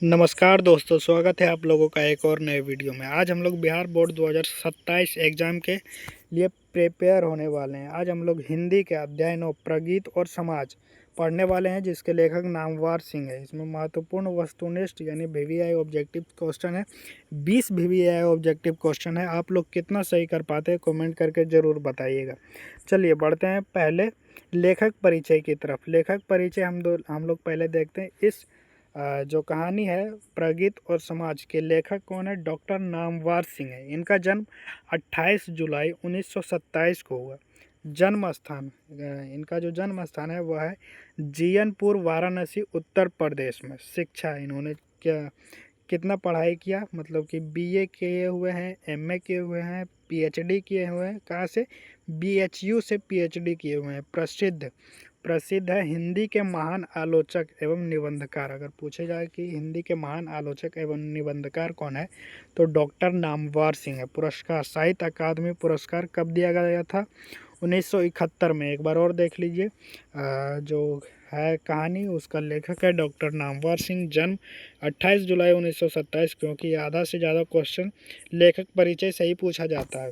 नमस्कार दोस्तों, स्वागत है आप लोगों का एक और नए वीडियो में। आज हम लोग बिहार बोर्ड 2027 एग्ज़ाम के लिए प्रिपेयर होने वाले हैं। आज हम लोग हिंदी के अध्याय 9 प्रगीत और समाज पढ़ने वाले हैं, जिसके लेखक नामवर सिंह है। इसमें महत्वपूर्ण वस्तुनिष्ठ यानी वीवीआई ऑब्जेक्टिव क्वेश्चन है। 20 वीवीआई ऑब्जेक्टिव क्वेश्चन है। आप लोग कितना सही कर पाते हैं कमेंट करके ज़रूर बताइएगा। चलिए बढ़ते हैं पहले लेखक परिचय की तरफ। लेखक परिचय हम लोग पहले देखते हैं। इस जो कहानी है प्रगीत और समाज के लेखक कौन है? डॉक्टर नामवर सिंह है। इनका जन्म 28 जुलाई 1927 को हुआ। जन्म स्थान इनका जो जन्म स्थान है वह है जीयनपुर, वाराणसी, उत्तर प्रदेश में। शिक्षा इन्होंने क्या कितना पढ़ाई किया, मतलब कि बीए किए हुए हैं, एमए किए हुए हैं, पीएचडी किए हुए हैं। कहाँ से? बीएचयू से पीएचडी किए हुए हैं। प्रसिद्ध है हिंदी के महान आलोचक एवं निबंधकार। अगर पूछे जाए कि हिंदी के महान आलोचक एवं निबंधकार कौन है, तो डॉक्टर नामवर सिंह है। पुरस्कार साहित्य अकादमी पुरस्कार कब दिया गया था? 1971 में। एक बार और देख लीजिए। जो है कहानी, उसका लेखक है डॉक्टर नामवर सिंह। जन्म 28 जुलाई 1927, क्योंकि आधा से ज़्यादा क्वेश्चन लेखक परिचय से ही पूछा जाता है।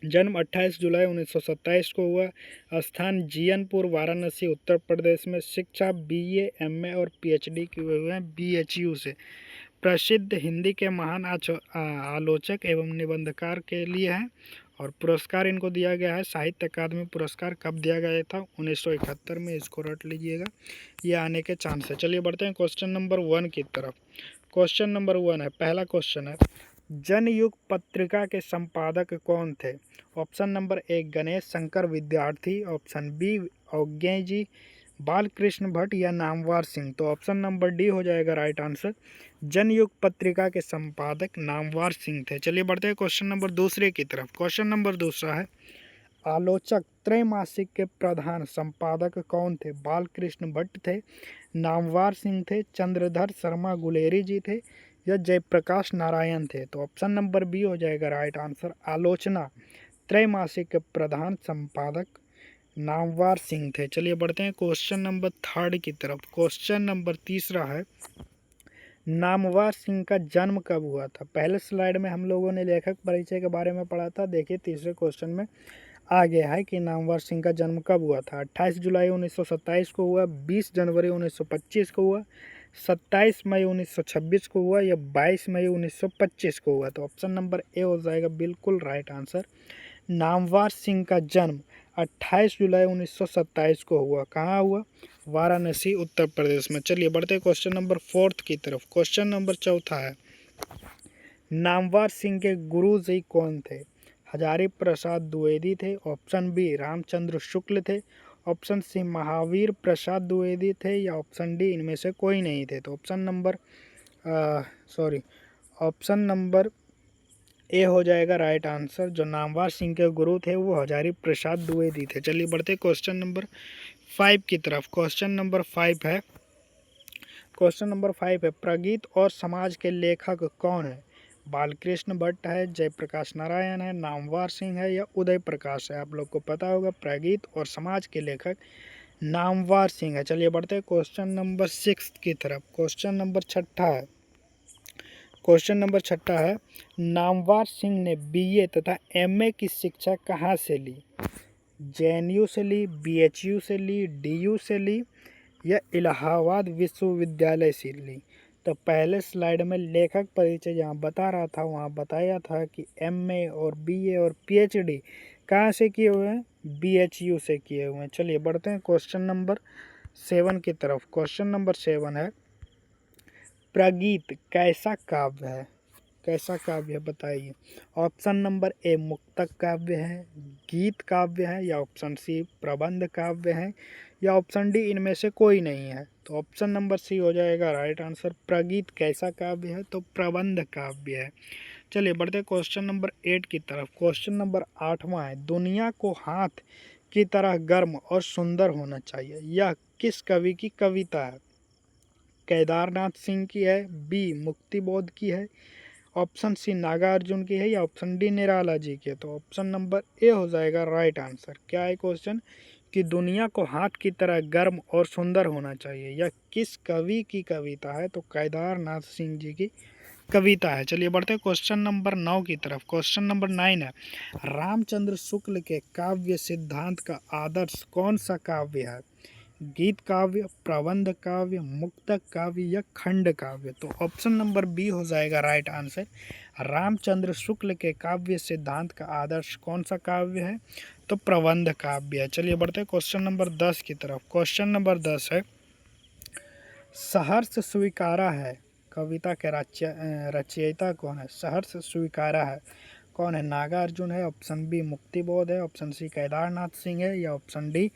जन्म 28 जुलाई 1927 को हुआ। स्थान जीयनपुर, वाराणसी, उत्तर प्रदेश में। शिक्षा बीए, एमए और पीएचडी किए हुए हैं बीएचयू से। प्रसिद्ध हिंदी के महान आलोचक एवं निबंधकार के लिए हैं। और पुरस्कार इनको दिया गया है साहित्य अकादमी पुरस्कार। कब दिया गया था? 1971 में। इसको रट लीजिएगा, ये आने के चांस है। चलिए बढ़ते हैं क्वेश्चन नंबर 1 की तरफ। क्वेश्चन नंबर 1 है, पहला क्वेश्चन है, जनयुग पत्रिका के संपादक कौन थे? Option number A Ganesh Shankar विद्यार्थी, ऑप्शन बी अवज्ञेय जी, बालकृष्ण भट्ट या नामवर सिंह। तो ऑप्शन नंबर डी हो जाएगा राइट आंसर। जनयुग पत्रिका के संपादक नामवर सिंह थे। चलिए बढ़ते हैं क्वेश्चन नंबर दूसरे की तरफ। क्वेश्चन नंबर दूसरा है, आलोचक त्रैमासिक के प्रधान संपादक कौन थे? बालकृष्ण भट्ट थे, नामवर सिंह थे, चंद्रधर शर्मा गुलेरी जी थे या जयप्रकाश नारायण थे। तो ऑप्शन नंबर बी हो जाएगा राइट आंसर। आलोचना त्रैमासिक के प्रधान संपादक नामवर सिंह थे। चलिए बढ़ते हैं क्वेश्चन नंबर थर्ड की तरफ। क्वेश्चन नंबर तीसरा है, नामवर सिंह का जन्म कब हुआ था? पहले स्लाइड में हम लोगों ने लेखक परिचय के बारे में पढ़ा था। देखिए तीसरे क्वेश्चन में आ गया है कि नामवर सिंह का जन्म कब हुआ था। 28 जुलाई 1927 को हुआ, 20 जनवरी 1925 को हुआ, 27 मई 1926 को हुआ या 22 मई 1925 को हुआ। तो ऑप्शन नंबर ए हो जाएगा बिल्कुल राइट आंसर। नामवर सिंह का जन्म 28 जुलाई 1927 को हुआ। कहाँ हुआ? वाराणसी, उत्तर प्रदेश में। चलिए बढ़ते हैं क्वेश्चन नंबर फोर्थ की तरफ। क्वेश्चन नंबर चौथा है, नामवर सिंह के गुरु जी कौन थे? हजारी प्रसाद द्विवेदी थे, ऑप्शन बी रामचंद्र शुक्ल थे, ऑप्शन सी महावीर प्रसाद द्विवेदी थे या ऑप्शन डी इनमें से कोई नहीं थे। तो ऑप्शन नंबर ए हो जाएगा राइट आंसर। जो नामवर सिंह के गुरु थे वो हजारी प्रसाद द्विवेदी थे। चलिए बढ़ते क्वेश्चन नंबर 5 की तरफ। क्वेश्चन नंबर 5 है, प्रगीत और समाज के लेखक कौन है? बालकृष्ण भट्ट है, जयप्रकाश नारायण है, नामवर सिंह है या उदय प्रकाश है। आप लोग को पता होगा प्रगीत और समाज के लेखक नामवर सिंह है। चलिए बढ़ते हैं क्वेश्चन नंबर 6 की तरफ। क्वेश्चन नंबर छठा है, नामवर सिंह ने बीए तथा एमए की शिक्षा कहाँ से ली? जेएनयू से ली, बीएचयू से ली, डीयू से ली या इलाहाबाद विश्वविद्यालय से ली। तो पहले स्लाइड में लेखक परिचय जहाँ बता रहा था वहाँ बताया था कि एमए और बीए और पीएचडी कहाँ से किए हुए हैं? बीएचयू से किए हुए हैं। चलिए बढ़ते हैं क्वेश्चन नंबर 7 की तरफ। क्वेश्चन नंबर 7 है, प्रगीत कैसा काव्य है? कैसा काव्य है बताइए। ऑप्शन नंबर ए मुक्तक काव्य है, गीत काव्य है या ऑप्शन सी प्रबंध काव्य है या ऑप्शन डी इनमें से कोई नहीं है। तो ऑप्शन नंबर सी हो जाएगा राइट आंसर। प्रगीत कैसा काव्य है? तो प्रबंध काव्य है। चलिए बढ़ते क्वेश्चन नंबर 8 की तरफ। क्वेश्चन नंबर 8वां है, दुनिया को हाथ की तरह गर्म और सुंदर होना चाहिए, यह किस कवि की कविता है? केदारनाथ सिंह की है, बी मुक्तिबोध की है, ऑप्शन सी नागार्जुन की है या ऑप्शन डी निराला जी की है। तो ऑप्शन नंबर ए हो जाएगा राइट आंसर। क्या है क्वेश्चन? कि दुनिया को हाथ की तरह गर्म और सुंदर होना चाहिए, यह किस कवि की कविता है? तो केदारनाथ सिंह जी की कविता है। चलिए बढ़ते हैं क्वेश्चन नंबर 9 की तरफ। क्वेश्चन नंबर 9 है, रामचंद्र शुक्ल के काव्य सिद्धांत का आदर्श कौन सा काव्य है? गीत काव्य, प्रबंध काव्य, मुक्तक काव्य या खंड काव्य? तो ऑप्शन नंबर बी हो जाएगा राइट आंसर। रामचंद्र शुक्ल के काव्य सिद्धांत का आदर्श कौन सा काव्य है? तो प्रबंध काव्य है। चलिए बढ़ते हैं क्वेश्चन नंबर 10 की तरफ। क्वेश्चन नंबर 10 है, सहर्ष स्वीकारा है कविता के रचयिता कौन है? सहर्ष स्वीकारा है कौन है? नागार्जुन है, ऑप्शन बी मुक्तिबोध है, ऑप्शन सी केदारनाथ सिंह है या ऑप्शन डी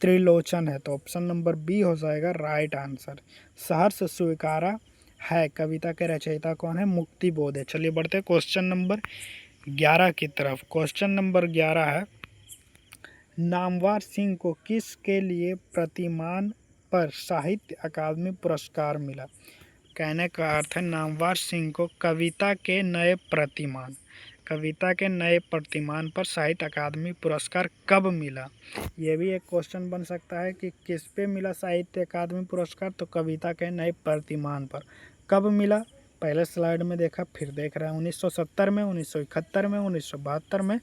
त्रिलोचन है? तो ऑप्शन नंबर बी हो जाएगा राइट आंसर। सहर्ष स्वीकारा है कविता के रचयिता कौन है? मुक्तिबोध है। चलिए बढ़ते हैं क्वेश्चन नंबर 11 की तरफ। क्वेश्चन नंबर 11 है, नामवर सिंह को किसके लिए प्रतिमान पर साहित्य अकादमी पुरस्कार मिला? कहने का अर्थ है नामवर सिंह को कविता के नए प्रतिमान पर साहित्य अकादमी पुरस्कार कब मिला? ये भी एक क्वेश्चन बन सकता है कि किस पे मिला साहित्य अकादमी पुरस्कार? तो कविता के नए प्रतिमान पर। कब मिला? पहले स्लाइड में देखा, फिर देख रहे हैं 1970 में, 1971 में, 1972 में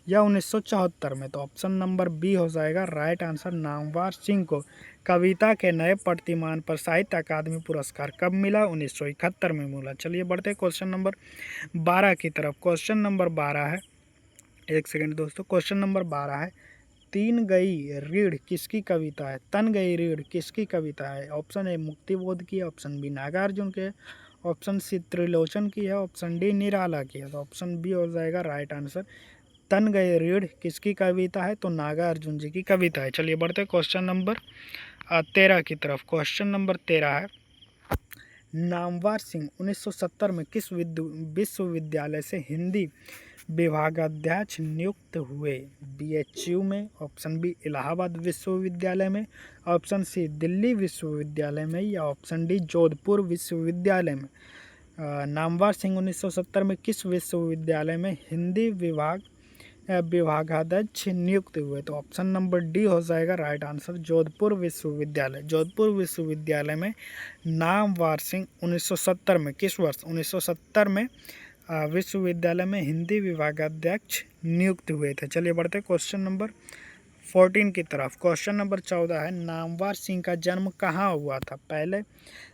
या 1974 में? तो ऑप्शन नंबर बी हो जाएगा राइट आंसर। नामवर सिंह को कविता के नए प्रतिमान पर साहित्य अकादमी पुरस्कार कब मिला? 1971 में मिला। चलिए बढ़ते क्वेश्चन नंबर 12 की तरफ। क्वेश्चन नंबर 12 है, एक सेकंड दोस्तों, क्वेश्चन नंबर 12 है, तीन गई रीढ़ किसकी कविता है? तन गई रीढ़ किसकी कविता है? ऑप्शन ए मुक्तिबोध की है, ऑप्शन बी नागार्जुन के, ऑप्शन सी त्रिलोचन की है, ऑप्शन डी निराला की है? तो ऑप्शन बी हो जाएगा राइट आंसर। तन गई रीढ़ किसकी कविता है? तो नागार्जुन जी की कविता है। चलिए बढ़ते क्वेश्चन नंबर 13 की तरफ। क्वेश्चन नंबर 13 है, नामवर सिंह 1970 में किस विश्वविद्यालय से हिंदी विभागाध्यक्ष नियुक्त हुए? बीएचयू में, ऑप्शन बी इलाहाबाद विश्वविद्यालय में, ऑप्शन सी दिल्ली विश्वविद्यालय में या ऑप्शन डी जोधपुर विश्वविद्यालय में? नामवर सिंह 1970 में किस विश्वविद्यालय में हिंदी विभागाध्यक्ष नियुक्त हुए? तो ऑप्शन नंबर डी हो जाएगा राइट आंसर, जोधपुर विश्वविद्यालय। जोधपुर विश्वविद्यालय में नामवर सिंह 1970 में, किस वर्ष? 1970 में विश्वविद्यालय में हिंदी विभागाध्यक्ष नियुक्त हुए थे। चलिए बढ़ते क्वेश्चन नंबर 14 की तरफ। क्वेश्चन नंबर 14 है, नामवर सिंह का जन्म कहाँ हुआ था? पहले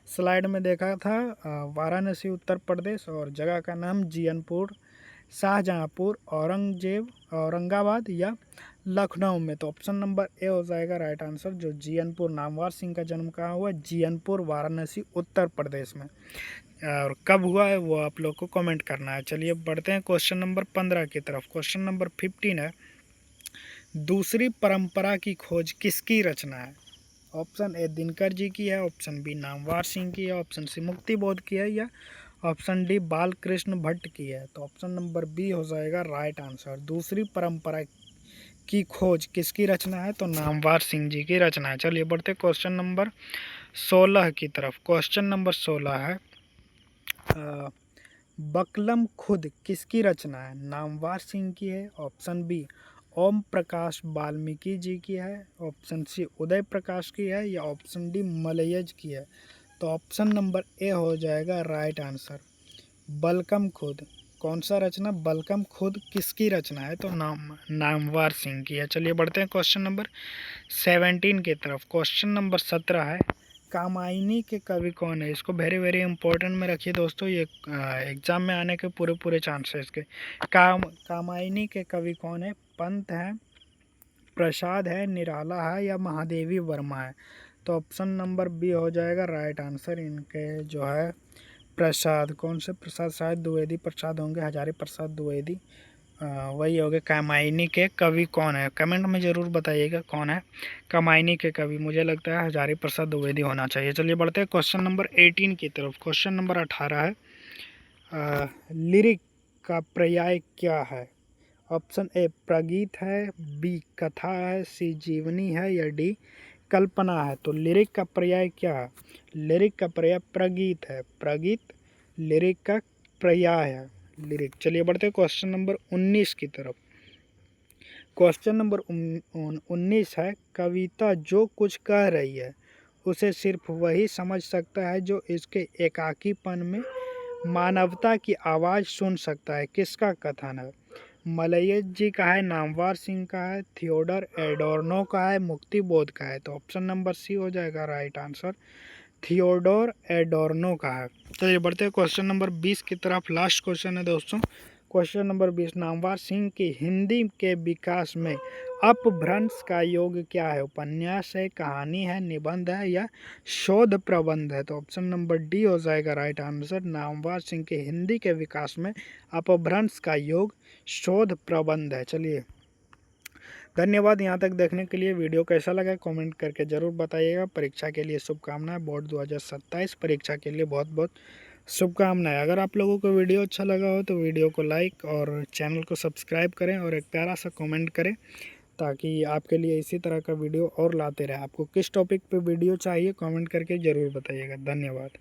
स्लाइड में देखा था वाराणसी उत्तर प्रदेश, और जगह का नाम जीयनपुर, शाहजहाँपुर, औरंगाबाद या लखनऊ में? तो ऑप्शन नंबर ए हो जाएगा राइट आंसर, जो जीयनपुर। नामवर सिंह का जन्म कहाँ हुआ? जीयनपुर, वाराणसी उत्तर प्रदेश में। और कब हुआ है वो आप लोग को कमेंट करना है। चलिए बढ़ते हैं क्वेश्चन नंबर 15 की तरफ। क्वेश्चन नंबर 15 है, दूसरी परंपरा की खोज किसकी रचना है? ऑप्शन ए दिनकर जी की है, ऑप्शन बी नामवर सिंह की है, ऑप्शन सी मुक्तिबोध की है या ऑप्शन डी बालकृष्ण भट्ट की है? तो ऑप्शन नंबर बी हो जाएगा राइट आंसर। दूसरी परंपरा की खोज किसकी रचना है? तो नामवर सिंह जी की रचना है। चलिए बढ़ते क्वेश्चन नंबर 16 की तरफ। क्वेश्चन नंबर 16 है, बकलम खुद किसकी रचना है? नामवर सिंह की है, ऑप्शन बी ओम प्रकाश वाल्मीकि जी की है, ऑप्शन सी उदय प्रकाश की है या ऑप्शन डी मलयज की है? तो ऑप्शन नंबर ए हो जाएगा राइट आंसर, बलकम खुद। कौन सा रचना? बलकम खुद किसकी रचना है? तो नामवर सिंह की है। चलिए बढ़ते हैं क्वेश्चन नंबर 17 की तरफ। क्वेश्चन नंबर 17 है, कामायनी के कवि कौन है? इसको वेरी वेरी इंपॉर्टेंट में रखिए दोस्तों, ये एग्जाम में आने के पूरे चांसेस के। कामायनी के कवि कौन है? पंत है, प्रसाद है, निराला है या महादेवी वर्मा है? तो ऑप्शन नंबर बी हो जाएगा राइट आंसर। इनके जो है प्रसाद, कौन से प्रसाद? शायद द्विवेदी प्रसाद होंगे, हजारी प्रसाद द्विवेदी, वही हो गए। कामायनी के कवि कौन है? कमेंट में ज़रूर बताइएगा कौन है कामायनी के कवि। मुझे लगता है हजारी प्रसाद द्विवेदी होना चाहिए। चलिए बढ़ते हैं क्वेश्चन नंबर 18 की तरफ। क्वेश्चन नंबर 18 है, लिरिक का पर्याय क्या है? ऑप्शन ए प्रगीत है, बी कथा है, सी जीवनी है या डी कल्पना है? तो लिरिक का पर्याय क्या है? लिरिक का पर्याय प्रगीत है। प्रगीत लिरिक का पर्याय है, लिरिक। चलिए बढ़ते हैं क्वेश्चन नंबर 19 की तरफ। क्वेश्चन नंबर 19 है, कविता जो कुछ कह रही है उसे सिर्फ वही समझ सकता है जो इसके एकाकीपन में मानवता की आवाज़ सुन सकता है। किसका कथन है? मलयेश जी का है, नामवर सिंह का है, थियोडर एडोर्नो का है, मुक्ति बोध का है। तो ऑप्शन नंबर सी हो जाएगा राइट आंसर, थियोडोर एडोर्नो का है। चलिए बढ़ते हैं क्वेश्चन नंबर 20 की तरफ। लास्ट क्वेश्चन है दोस्तों, क्वेश्चन नंबर 20, नामवर सिंह की हिंदी के विकास में अपभ्रंश का योग क्या है? उपन्यास है, कहानी है, निबंध है या शोध प्रबंध है? तो ऑप्शन नंबर डी हो जाएगा राइट आंसर, नामवर सिंह के हिंदी के विकास में अपभ्रंश का योग शोध प्रबंध है। चलिए धन्यवाद यहाँ तक देखने के लिए। वीडियो कैसा लगा कमेंट करके ज़रूर बताइएगा। परीक्षा के लिए शुभकामनाएं, बोर्ड 2027 परीक्षा के लिए बहुत बहुत शुभकामनाएं। अगर आप लोगों को वीडियो अच्छा लगा हो तो वीडियो को लाइक और चैनल को सब्सक्राइब करें और एक प्यारा सा कमेंट करें, ताकि आपके लिए इसी तरह का वीडियो और लाते रहे। आपको किस टॉपिक पे वीडियो चाहिए कमेंट करके ज़रूर बताइएगा। धन्यवाद।